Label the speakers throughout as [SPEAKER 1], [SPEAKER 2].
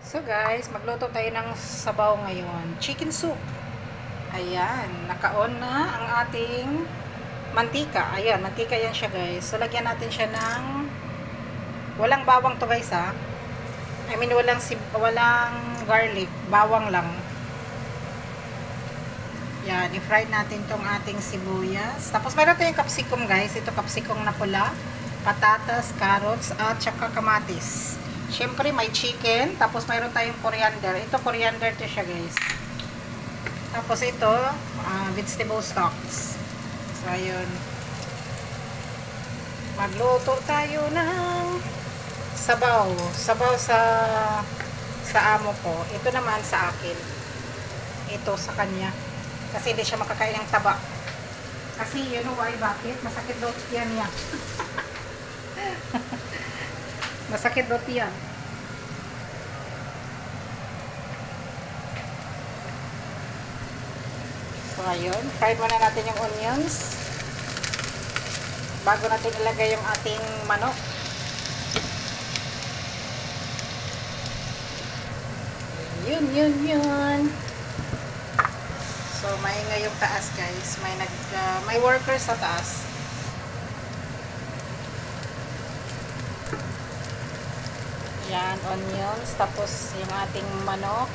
[SPEAKER 1] So guys, magluto tayo ng sabaw ngayon. Chicken soup. Ayan, naka-on na ang ating mantika. Ayan, mantika yan siya guys. So lagyan natin siya ng walang bawang to guys ha. I mean walang garlic, bawang lang. Yan, i-fry natin tong ating sibuyas. Tapos meron tayong capsicum guys. Ito capsicum na pula, patatas, carrots, at saka kamatis. Siyempre may chicken, tapos mayroon tayong coriander. Ito coriander to siya guys. Tapos ito, vegetable stocks. So ayun. Magluto tayo ng sabaw. Sabaw sa amo ko. Ito naman sa akin. Ito sa kanya. Kasi hindi siya makakain ng taba. Kasi you know why, bakit? Masakit daw yan niya. Masakit daw yan. So ayun, fry muna natin yung onions bago natin ilagay yung ating manok. Yun. So maingay yung taas guys. May workers sa taas. Yan, onions, tapos yung ating manok.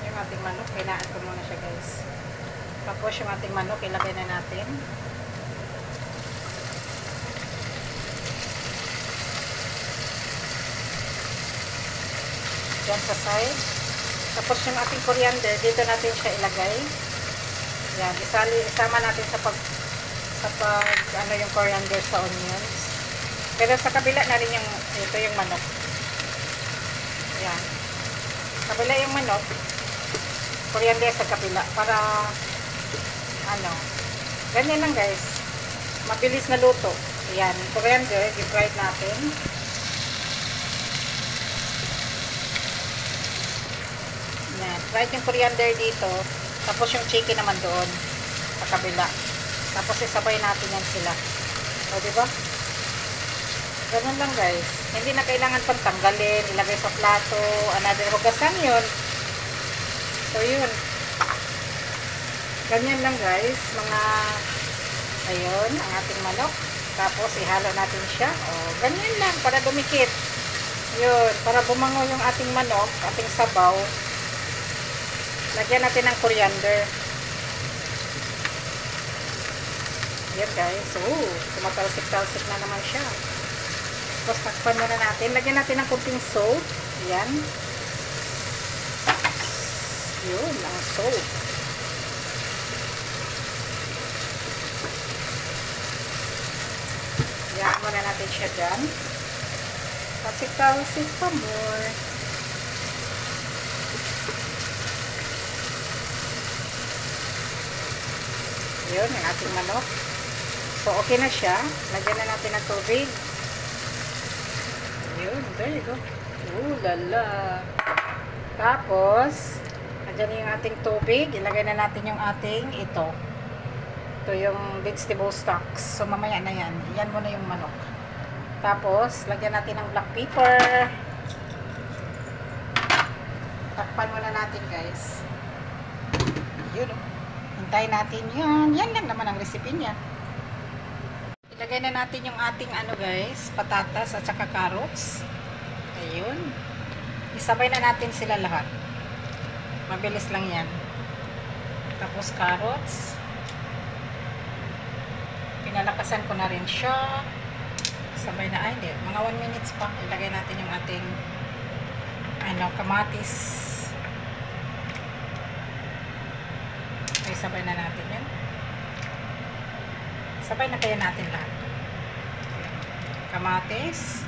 [SPEAKER 1] Yung ating manok, kailangan ko muna siya guys. Tapos yung ating manok, ilagay na natin. Yan sa side. Tapos yung ating coriander, dito natin siya ilagay. Yan, isama natin sa pag ano yung coriander sa onions. Pero sa kabila na rin ito yung manok. Yan. Kabila yung manok, coriander sa kabila para ano. Ganyan lang guys. Mabilis na luto. Yan, coriander, i-fry natin. Yan, fried yung coriander dito. Tapos yung chicken naman doon sa kabila. Tapos isabay natin yan sila. O, diba? Ganun lang guys. Hindi na kailangan pang tanggalin, ilagay sa plato, another hugasan yun. So, yun. Ganyan lang guys. Ayun, ang ating manok. Tapos, ihalo natin siya. O, ganyan lang, para dumikit. Yun, para bumango yung ating manok, ating sabaw. Lagyan natin ng coriander. Yan guys. So, tumatalsik-talsik na naman siya. Tapos takpan muna natin. Lagyan natin ng kunting salt. Yan. Yun, ang salt. Yan muna natin siya dyan. Talsik-talsik pa more. Yun, yung ating manok. So, okay na siya. Lagyan na natin ng tubig. Yun, there you go. Ooh, lala. Tapos, nandiyan yung ating tubig. Ilagay na natin yung ating ito. Ito yung vegetable stocks. So, mamaya na yan. Yan muna yung manok. Tapos, lagyan natin ng black pepper. Takpan muna natin, guys. Yun, oh. Hintayin natin yan. Yan lang naman ang recipe niya. Ilagay na natin yung ating guys, patatas at saka carrots. Ayun. Isabay na natin sila lahat. Mabilis lang yan. Tapos carrots. Pinalakasan ko na rin siya. Sabay na, hindi. Mga 1 minutes pa. Ilagay natin yung ating kamatis. Sabay na natin yan. Sabay na kaya natin lahat. Kamatis,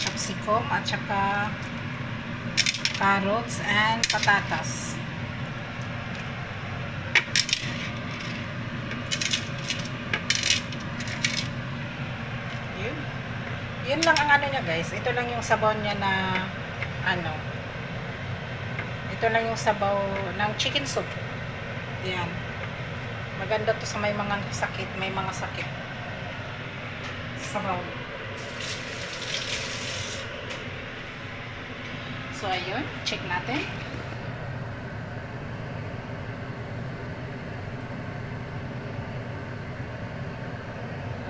[SPEAKER 1] capsicum, at saka carrots and patatas. Yun. Yun lang ang niya guys. Ito lang yung sabaw niya na ito lang yung sabaw ng chicken soup. Yan. Maganda to sa may mga sakit. May mga sakit. Sabaw. So, ayun. Check natin.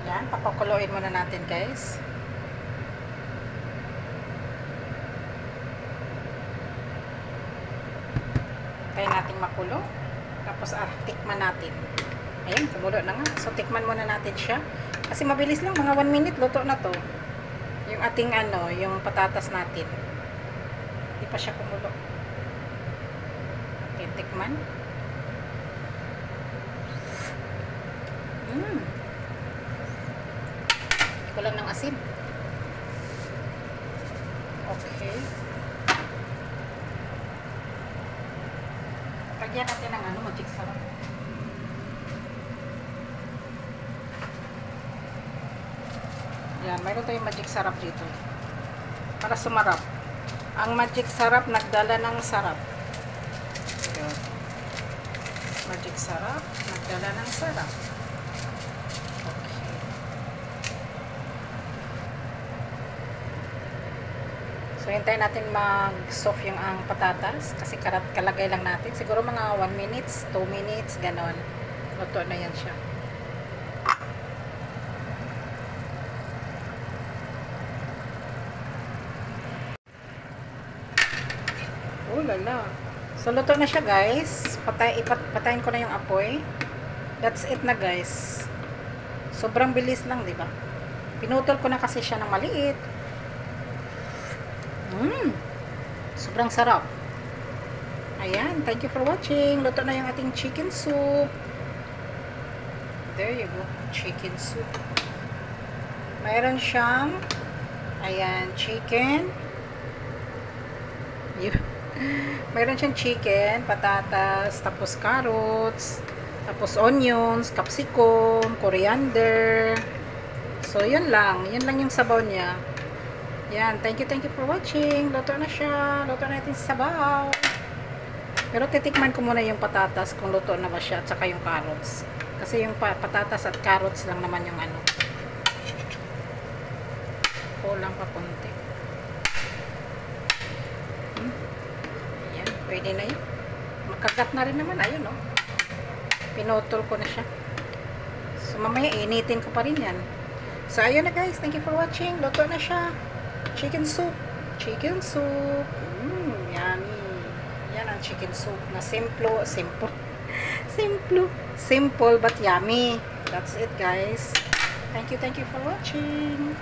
[SPEAKER 1] Ayan. Papakuloyin muna natin, guys. Kaya natin makulo. Tapos, tikman natin. Ayan, kumulo na nga. So, tikman muna natin siya. Kasi mabilis lang. Mga 1 minute, luto na to. Yung ating, yung patatas natin. Hindi pa siya kumulo. Okay, tikman. Kulang ng asin. Okay. Lagyan natin ng magic sarap. Yan, mayroon tayong magic sarap dito. Para sumarap. Ang magic sarap, nagdala ng sarap. Yan. Magic sarap, nagdala ng sarap. Okay. So, hintayin natin mag-soft yung ang patatas. Kasi kalagay lang natin. Siguro mga 1 minutes, 2 minutes, ganon. Luto na yan siya. Oh, lala. So, luto na siya, guys. Patayin ko na yung apoy. That's it na, guys. Sobrang bilis lang, di ba? Pinutol ko na kasi siya ng maliit. Sobrang sarap. Ayan. Thank you for watching. Luto na yung ating chicken soup. There you go. Chicken soup. Mayroon siyang ayan, chicken. Mayroon siyang chicken, patatas, tapos carrots, tapos onions, capsicum, coriander. So, yun lang. Yun lang yung sabaw niya. Yan. Thank you for watching. Luto na siya. Luto na natin sa sabaw. Pero titikman ko muna yung patatas kung luto na ba siya at saka yung carrots. Kasi yung patatas at carrots lang naman yung kulang pa konti. Ayan. Pwede na yun. Makagat na rin naman. Ayun, no? Pinutol ko na siya. So, mamaya initin ko pa rin yan. So, ayun na, guys. Thank you for watching. Luto na siya. Chicken soup. Chicken soup. Yummy. Yan ang chicken soup na simple but yummy. That's it, guys. Thank you for watching.